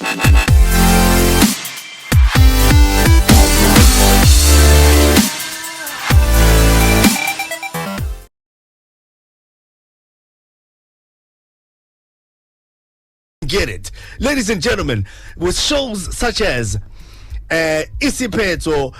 Get it, ladies and gentlemen, with shows such as Isipeto,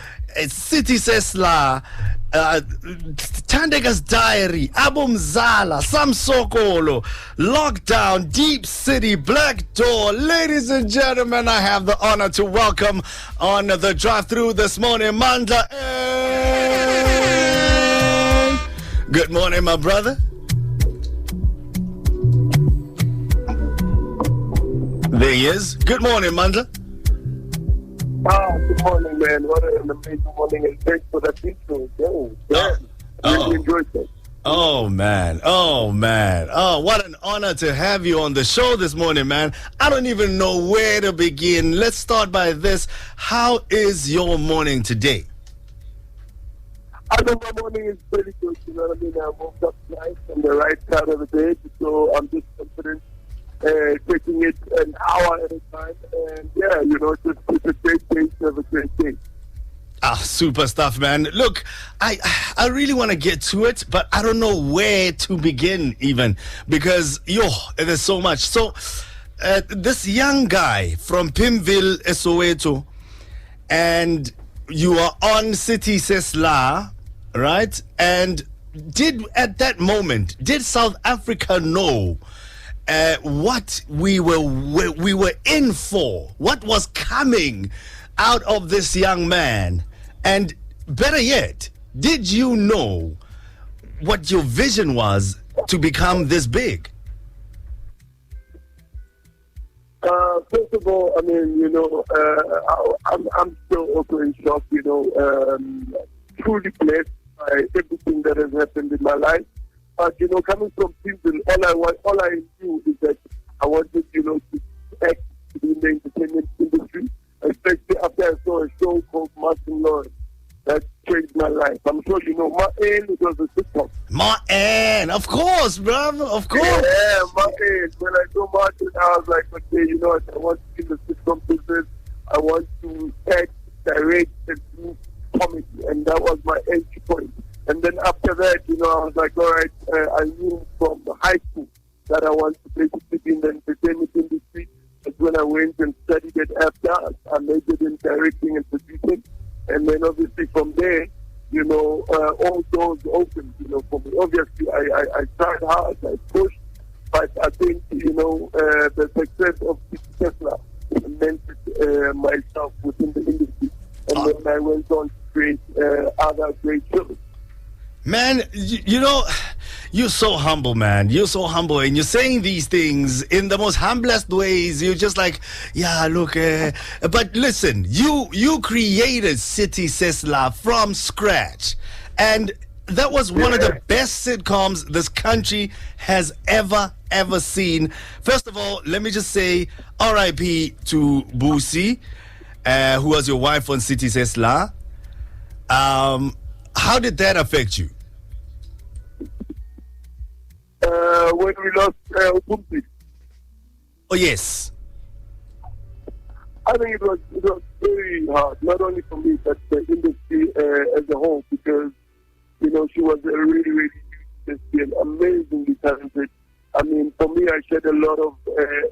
City Sesla, Tandeka's Diary, Abumzala, Samsokolo, Lockdown, Deep City, Black Door. Ladies and gentlemen, I have the honor to welcome on the Drive Thru this morning, Mandla N. Good morning, my brother. There he is. Good morning, Mandla. Good morning, man. What an amazing morning, and thanks for that intro. Really enjoyed that. Oh, man. Oh, what an honor to have you on the show this morning, man. I don't even know where to begin. Let's start by this. How is your morning today? I know my morning is very good. You know what I mean? I woke up nice on the right side of the day, so I'm just confident. Taking it an hour at a time, and yeah, you know, just it's a great day to have a great day. Super stuff, man. Look, I really want to get to it, but I don't know where to begin even, because there's so much. So this young guy from Pimville, Soweto, and you are on City Sesla, right? And at that moment, did South Africa know what we were in for, what was coming out of this young man? And better yet, did you know what your vision was to become this big? First of all, I mean, you know, I'm still also in shock, you know, truly blessed by everything that has happened in my life. But, you know, coming from Pimville, all I knew is that I wanted, you know, to act in the entertainment industry, especially after I saw a show called Martin Lawrence. That changed my life. I'm sure you know Ma N, it was a sitcom. Ma N, of course, brother, of course. Yeah, Ma N. When I saw Martin, I was like, okay, you know what, I want to be in the sitcom business. I want to act, direct, and do comedy. And that was my entry point. And then after that, you know, I was like, all right, I knew from high school that I wanted to basically be in the entertainment industry. That's when I went and studied it after. I majored in directing and producing. And then obviously from there, you know, all doors opened, you know, for me. Obviously, I tried hard, I pushed, but I think, you know, the success of Tesla cemented myself within the industry. And then I went on to create other great shows. Man, you know, you're so humble, man. You're so humble, and you're saying these things in the most humblest ways. You're just like, yeah, look. But listen, you created City Sesla from scratch, and that was one of the best sitcoms this country has ever seen. First of all, let me just say R.I.P. to Busi, who was your wife on City Sesla. How did that affect you? When we lost Busi. Oh, yes. I think it was very hard, not only for me, but the industry as a whole, because, you know, she was a really, really huge and amazingly talented. I mean, for me, I shared a lot of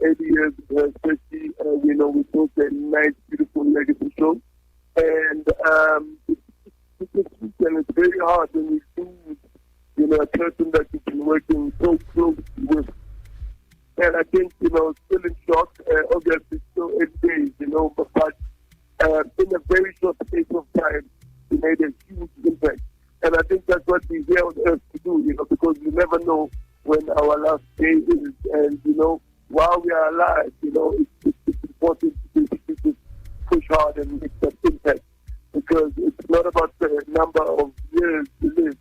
80 years with her, especially, you know, we built a nice, beautiful legacy show. And it's very hard when you lose, you know, a person that you've been working so closely with. And I think, you know, still in shock, obviously still 8 days, you know, but in a very short space of time, we made a huge impact. And I think that's what we're here on earth to do, you know, because you never know when our last day is. And, you know, while we are alive, you know, it's important to basically just push hard and make that impact. Because it's not about the number of years you live,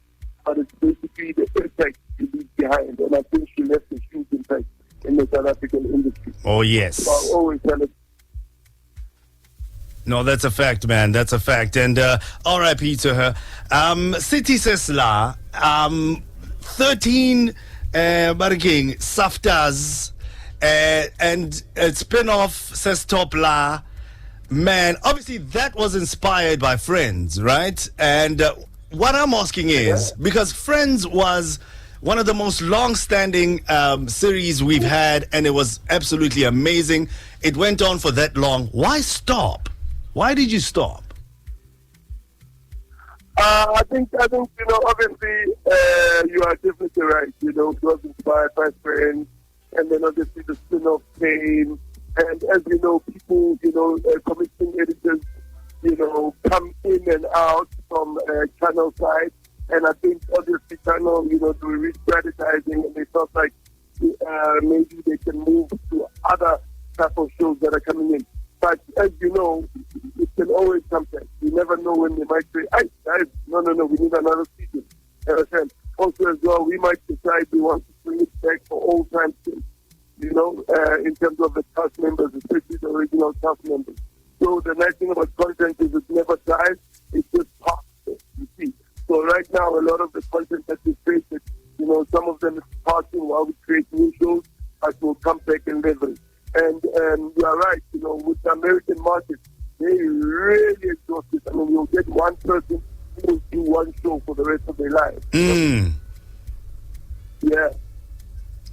but it's basically the impact you leave behind. And I think she left a huge impact in the South African industry. Oh, yes. So I always tell it. No, that's a fact, man. That's a fact. And R.I.P. to her. City Sesla, 13 Barking Saftas and a spin-off says Top La. Man, obviously that was inspired by Friends, right? And what I'm asking is, because Friends was one of the most long-standing series we've had, and it was absolutely amazing. It went on for that long. Why stop? Why did you stop? I think obviously you are definitely right. It was inspired by Friends, and then obviously the spin-off came. And as you know, people, commission editors, come in and out from channel side. And I think obviously channel, they were re-strategizing, and they felt like maybe they can move to other type of shows that are coming in. But as you know, it can always come back. You never know when they might say, hey, guys, no, we need another season. And also as well, we might decide we want to bring it back for all time since. In terms of the cast members, especially the original cast members. So the nice thing about content is it never dies, it just passes, you see. So right now, a lot of the content that we created, some of them is passing while we create new shows, but will come back and leverage. And you are right, with the American market, they really exhaust it. I mean, you'll get one person who will do one show for the rest of their life. Yeah.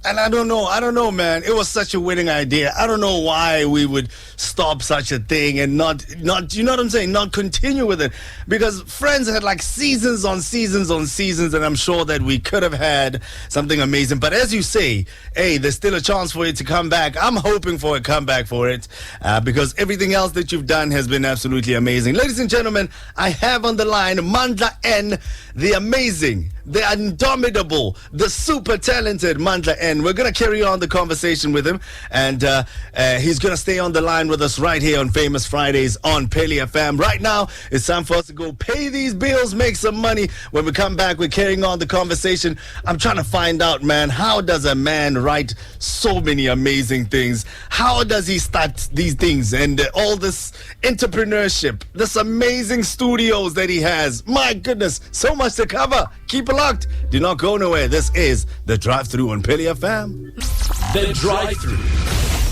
And I don't know, man. It was such a winning idea. I don't know why we would stop such a thing and not, you know what I'm saying? Not continue with it. Because Friends had like seasons on seasons on seasons, and I'm sure that we could have had something amazing. But as you say, hey, there's still a chance for it to come back. I'm hoping for a comeback for it because everything else that you've done has been absolutely amazing. Ladies and gentlemen, I have on the line Mandla N, the amazing, the indomitable, the super talented Mandla N. We're going to carry on the conversation with him, and he's going to stay on the line with us right here on Famous Fridays on Pheli FM. Right now, it's time for us to go pay these bills, make some money. When we come back, we're carrying on the conversation. I'm trying to find out, man, how does a man write so many amazing things? How does he start these things and all this entrepreneurship, this amazing studios that he has? My goodness, so much to cover. Keep it locked. Do not go nowhere. This is the Drive Thru on Pheli FM. The Drive Thru,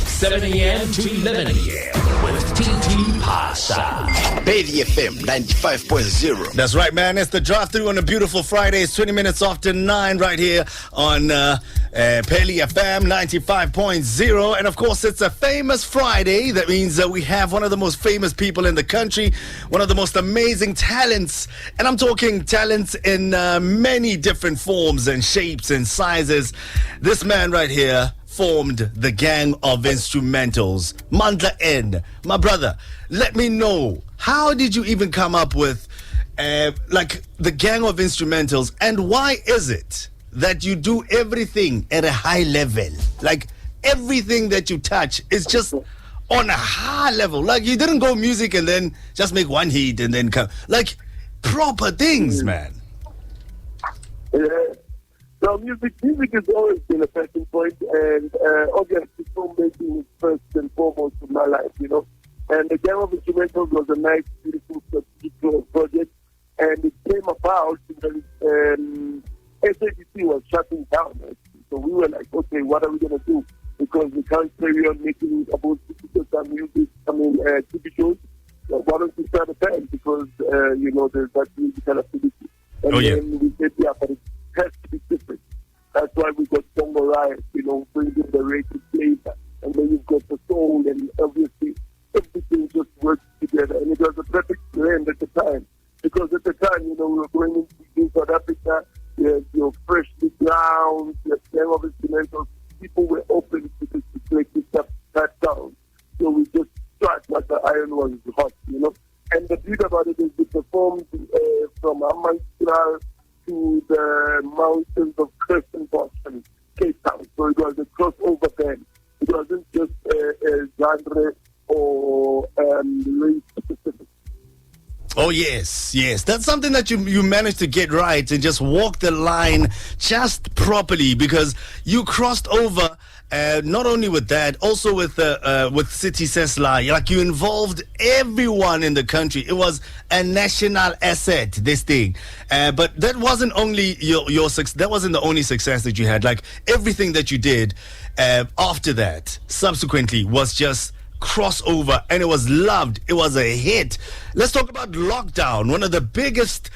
7 a.m. to 11 a.m. with TT Phasha. Pheli FM 95.0. That's right, man. It's the Drive Thru on a beautiful Friday. It's 20 minutes after 9 right here on Pheli FM 95.0. And of course, it's a famous Friday. That means that we have one of the most famous people in the country, one of the most amazing talents. And I'm talking talents in many different forms and shapes and sizes. This man right here formed the gang of instrumentals. Mandla N. My brother, let me know, how did you even come up with the gang of instrumentals, and why is it that you do everything at a high level? Like everything that you touch is just on a high level. Like you didn't go music and then just make one hit and then come. Like proper things, man. Yeah. So music has always been a passion point, and obviously filmmaking is first and foremost in my life, And the Gang of Instrumentals was a nice, beautiful strategic project, and it came about when SABC was shutting down. Right? So we were like, okay, what are we going to do? Because we can't carry on making about music, TV shows. So why don't we start a band? Because, there's that musical activity. And then we said, yeah, but it has to be different. That's why we got Bongo Riot, bringing the reggae flavor. And then you've got the soul, and obviously everything just works together. And it was a perfect blend at the time. Because at the time, we were going into South Africa, you're freshly ground, you're Gang of Instrumentals. People were open to this to break this stuff down. So we just struck like the iron was hot, And the beauty about it is we performed from Amsterdam to the mountains of Kirstenbosch and Cape Town. So it was a crossover band. It wasn't just a genre or race specific. Oh, yes. That's something that you managed to get right and just walk the line just properly, because you crossed over not only with that, also with City Sesla, like you involved everyone in the country. It was a national asset, this thing. But that wasn't only your success. That wasn't the only success that you had. Like everything that you did after that, subsequently, was just crossover, and it was loved. It was a hit. Let's talk about Lockdown, one of the biggest,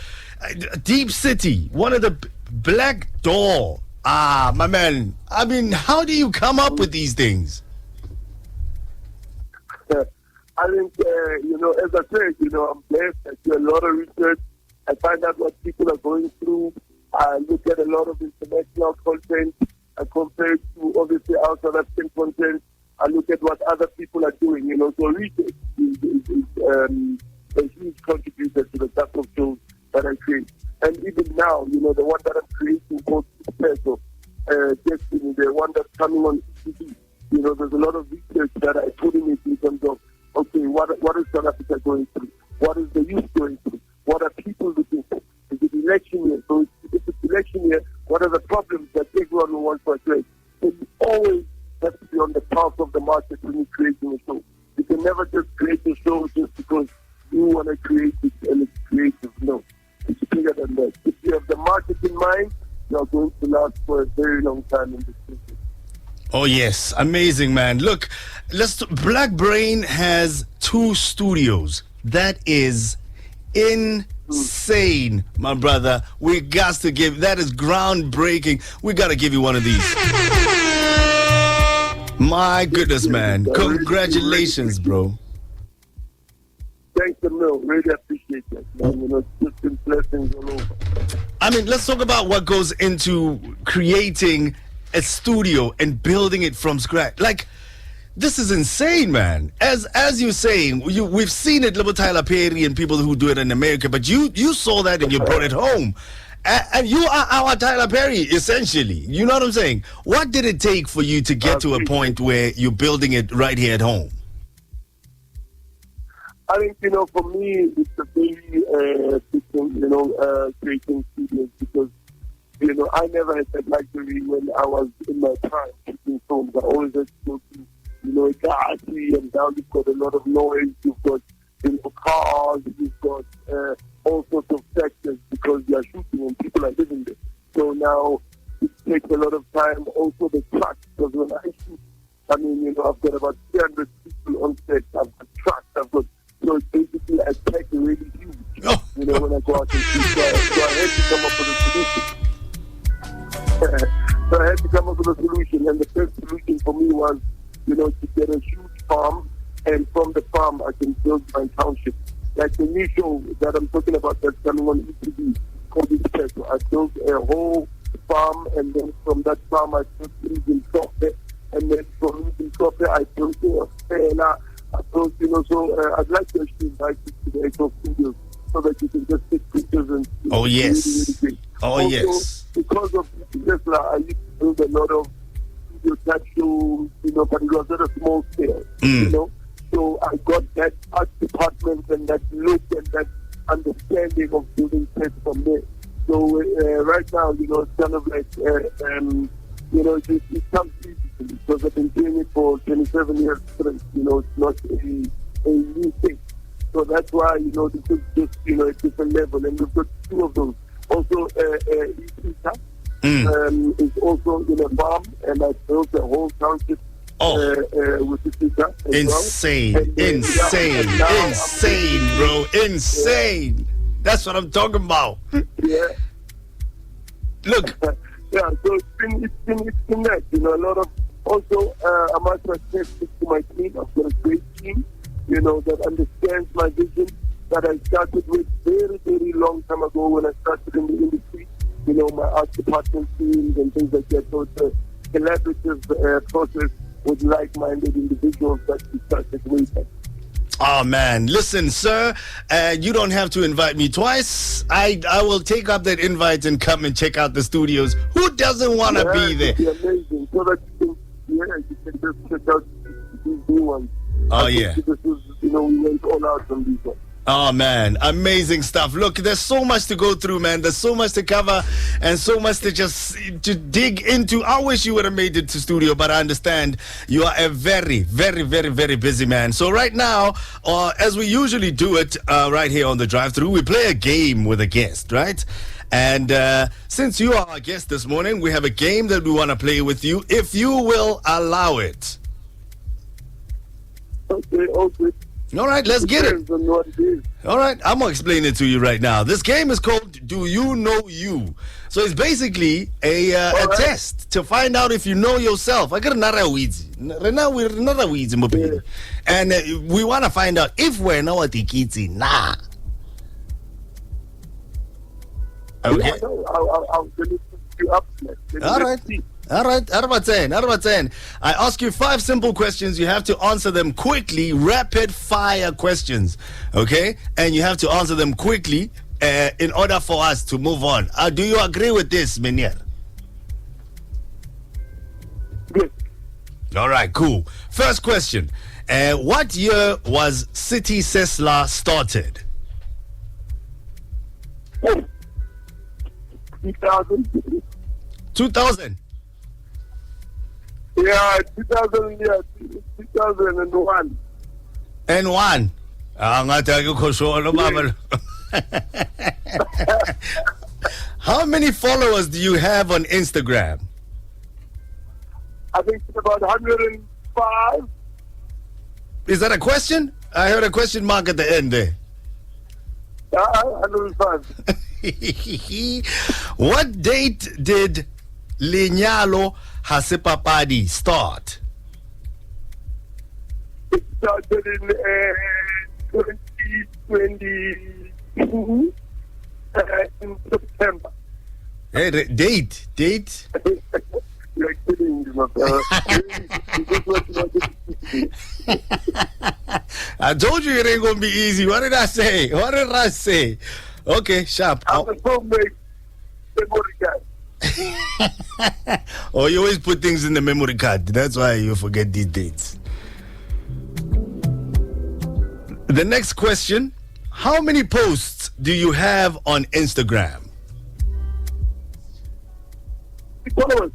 Deep City, one of the Black Door. Ah, my man. I mean, how do you come up with these things? I think, as I said, I'm blessed. I do a lot of research. I find out what people are going through. I look at a lot of international content. I compare it to, obviously, our South African content. I look at what other people are doing, So research is a huge contributor to the type of shows that I create. And even now, the one that I'm creating called Special Destiny, the one that's coming on TV, there's a lot of research that I put in it in terms of, okay, what is South Africa going through? What is the youth going through? What are people looking for? Is it election year? So if it's election year, what are the problems that everyone will want to address? So you always have to be on the pulse of the market when you're creating a show. You can never just create a show just because you want to create it and it's creative. No. It's bigger than that. If you have the market in mind, you are going to last for a very long time in this business. Oh, yes. Amazing, man. Look, BlackBrain has 2 studios. That is insane, my brother. We got to give, that is groundbreaking. We got to give you one of these. My goodness, man. Congratulations, bro. Thanks a million. Really appreciate that, man. It's just been blessings all over. I mean, let's talk about what goes into creating a studio and building it from scratch. Like, this is insane, man. As you're saying, we've seen it, Little Tyler Perry and people who do it in America, but you saw that and you brought it home. And you are our Tyler Perry, essentially. You know what I'm saying? What did it take for you to get to a point where you're building it right here at home? I think, for me, it's a very big thing, creating studios because, I never had that luxury when I was in my prime shooting films. I always had to go to, a party, and now you've got a lot of noise, you've got, cars, you've got all sorts of factors because you are shooting and people are living there. So now it takes a lot of time. Also the trucks, because when I shoot, I've got about 300 people on set. I've got trucks, so basically I pack really huge, when I go out and shoot. So I had to come up with a solution. So I had to come up with a solution, and the first solution for me was, to get a huge farm, and from the farm I can build my township. Like the new show that I'm talking about that's coming on ETV called Endeavour. I built a whole farm, and then from that farm I built in software, and then from in software I built a Phasha. I built, I'd like to actually invite you to the Echo Studios so that you can just take pictures and oh yes, really, really great. Oh also, yes. Because of Tesla, I used to build a lot of studio type shows, but it was at a small scale, So I got that art department and that look and that understanding of building sets from there. So right now, it's kind of like, it comes easy to me because I've been doing it for 27 years straight. It's not a new thing. So that's why, this is just, a different level. And we've got 2 of those. Also, Phasha is also in a farm, and I built a whole township with the Phasha. Insane, well. insane, bro, insane. Yeah. That's what I'm talking about. Yeah. Look. Yeah, so it's been that, a lot of, also, I must respect to my team. I've got a great team, that understands my vision that I started with very, very long time ago when I started in the industry, my art department teams and things like that. So it's a collaborative process with like-minded individuals that we started way back. Oh, man. Listen, sir, you don't have to invite me twice. I will take up that invite and come and check out the studios. Who doesn't want to be there? It'd be amazing. So that you can just check out these new ones. Oh, yeah. This is, we went all out on these ones. Oh man, amazing stuff. Look, there's so much to go through, man. There's so much to cover and so much to dig into. I wish you would have made it to studio, but I understand you are a very, very, very, very busy man. So right now, as we usually do it right here on the Drive Thru, we play a game with a guest, right? And since you are our guest this morning, we have a game that we want to play with you, if you will allow it. Okay. All right, let's get it. All right, I'm going to explain it to you right now. This game is called Do You Know You? So it's basically a test to find out if you know yourself. I got another weeds. Right now, we're another weeds in Mobile. And we want to find out if we're not what the kids in. Nah. Okay. I'm going to put you up next. All right. All right, out of 10. I ask you 5 simple questions. You have to answer them quickly, rapid fire questions, okay? And you have to answer them quickly in order for us to move on. Do you agree with this, Menier? Good. All right, cool. First question. What year was City Sesla started? 2000. 2000. Yeah, 2001. And one. How many followers do you have on Instagram? I think it's about 105. Is that a question? I heard a question mark at the end there. 105. What date did Lenyalo Hasepapadi start? It started in 2022 in September. Hey, date. You're kidding me, my brother. I told you it ain't gonna be easy. What did I say? Okay, sharp. I'm a homemade memory guy. Oh, you always put things in the memory card. That's why you forget these dates. The next question. How many posts do you have on Instagram? Followers.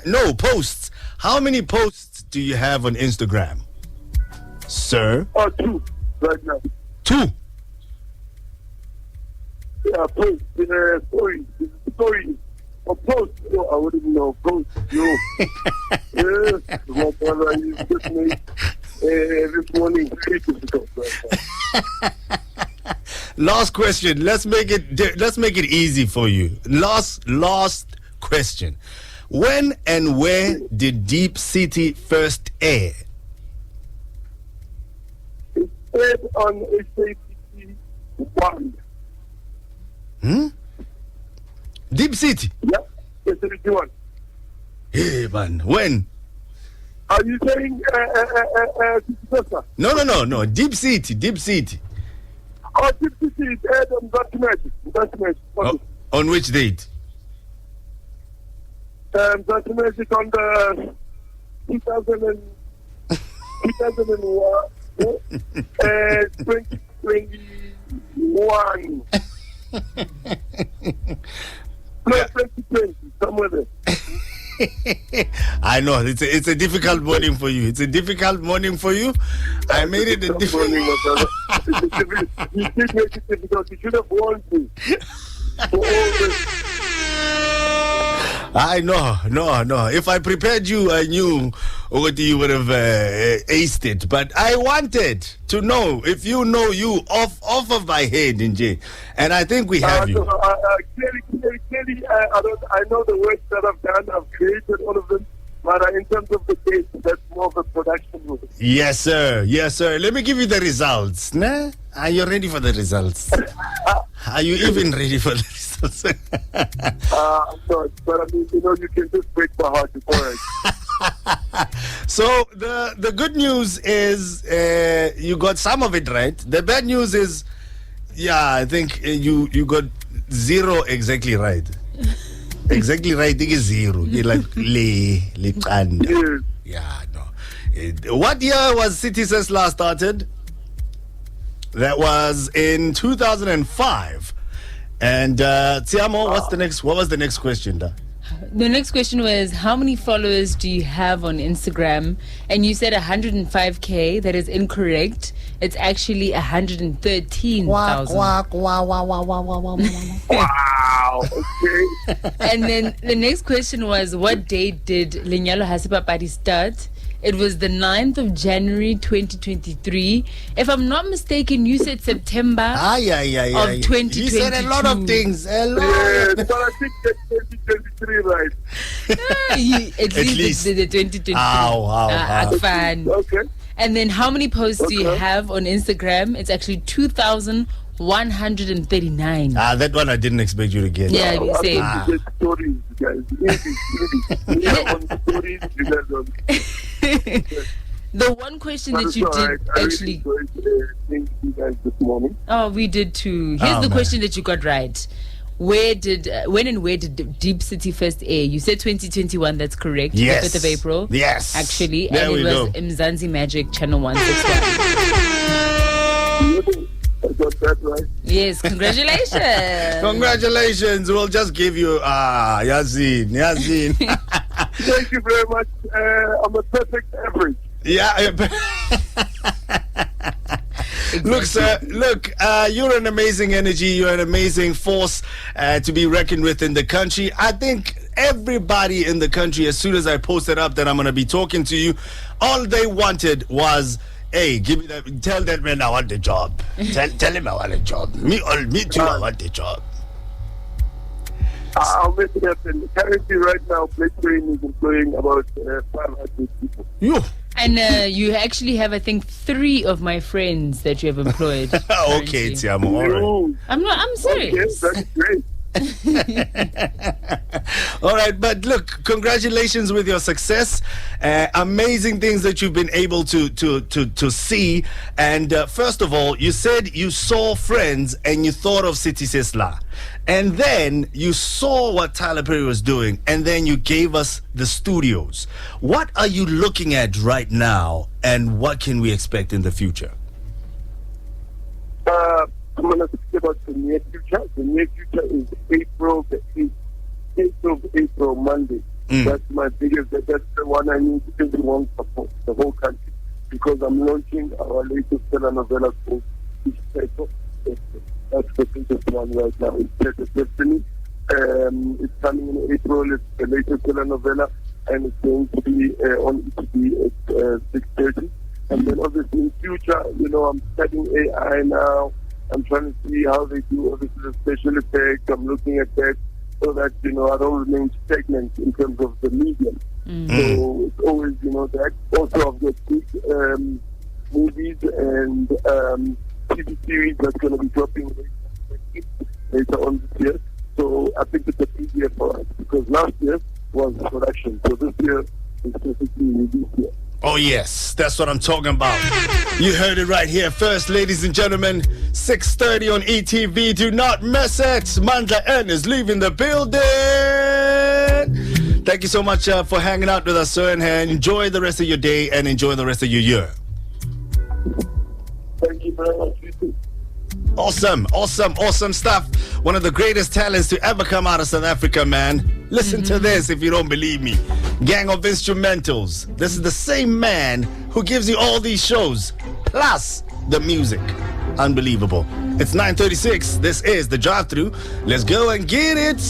No, posts. How many posts do you have on Instagram, sir? 2 right now. 2. Yeah, post in a story. Or post. Oh, I wouldn't know. Post. Yo. Yes, my brother, you just made this morning very difficult. Last question. Let's make it easy for you. Last question. When and where did Deep City first air? It aired on SABC 1. Deep City? Yep, SABC 1. Hey, man. When? Are you saying Phasha? No. Deep City. Oh, Deep City is aired on Documentary. Oh, on which date? Documentary on the 2001, 2021. 2020, somewhere there. I know it's a difficult morning for you. I made it a difficult morning. You did make it difficult. You should have warned me. I know. If I prepared you, I knew what you would have aced it. But I wanted to know if you know you off of my head, Nje. And I think we have you. Clearly, I know the work that I've done. I've created all of them. But in terms of the date, that's more of a production work. Yes, sir. Let me give you the results. Nah? Are you ready for the results? Are you even ready for the results? I'm not. But I mean, you can just break my heart before So the good news is you got some of it right. The bad news is, I think you got 0 exactly right. Exactly right. I think it's 0. You're like le chanda. Yeah, no. What year was City Sesla started? That was in 2005. And Tiamo, what was the next question, da? The next question was, how many followers do you have on Instagram? And you said 105K. That is incorrect. It's actually 113,000. Wow. Okay. And then the next question was, what date did Lenyalo Hasipa Party start? It was the 9th of January 2023. If I'm not mistaken, you said September of 2022. You said a lot of things. A lot. Yeah, but I think that's 2023, right? At least the 2023. Fun. Okay. And then how many posts do you have on Instagram? It's actually 2,139. That one I didn't expect you to get. Yeah, you say. Get stories, guys. Easy. You have on stories, you guys on. The one question that you did actually. I really enjoyed seeing you guys this morning. Oh, we did too. Here's the question that you got right. When and where did Deep City first air? You said 2021, that's correct. Yes. The 5th of April. Yes. Actually. There and we it was go. Mzansi Magic Channel 161. I got that right. Yes, congratulations. Congratulations. We'll just give you Yazin. Thank you very much. I'm a perfect average. Yeah. Look, sir, you're an amazing energy. You're an amazing force to be reckoned with in the country. I think everybody in the country, as soon as I posted up that I'm going to be talking to you, all they wanted was, hey, give me that. Tell that man I want the job. Tell him I want a job. Me too, I want the job. I'll make it happen. Currently, right now, BlackBrain's is employing about 500 people. You. And you actually have, I think, 3 of my friends that you have employed. Okay, Tiamo. All right. Ooh, I'm serious. okay, that's great. All right, but look, congratulations with your success. Amazing things that you've been able to see. And first of all, you said you saw Friends and you thought of City Sesla. And then you saw what Tyler Perry was doing, and then you gave us the studios. What are you looking at right now, and what can we expect in the future? I'm going to speak about the near future. The near future is April the 8th of April, Monday. That's my biggest, that's the one I need everyone support, the whole country, because I'm launching our latest telenovela called Destiny. That's the biggest one right now. It's Destiny. It's coming in April. It's the latest telenovela, and it's going to be on ETV at 6:30. And then obviously in future, I'm studying AI now. I'm trying to see how they do obviously the special effects. I'm looking at that so that, I don't remain stagnant in terms of the medium. So it's always, that. Also, I've got big movies and TV series that's going to be dropping later on this year. So I think it's a big year for us because last year was production. So this year is specifically release year. Oh, yes, that's what I'm talking about. You heard it right here first, ladies and gentlemen. 6:30 on ETV. Do not miss it. Mandla N is leaving the building. Thank you so much for hanging out with us, sir, and enjoy the rest of your day and enjoy the rest of your year. Thank you very much. You too. Awesome stuff. One of the greatest talents to ever come out of South Africa, man. Listen to this if you don't believe me. Gang of Instrumentals. This is the same man who gives you all these shows, plus the music. Unbelievable. It's 9:36. This is the Drive Thru. Let's go and get it.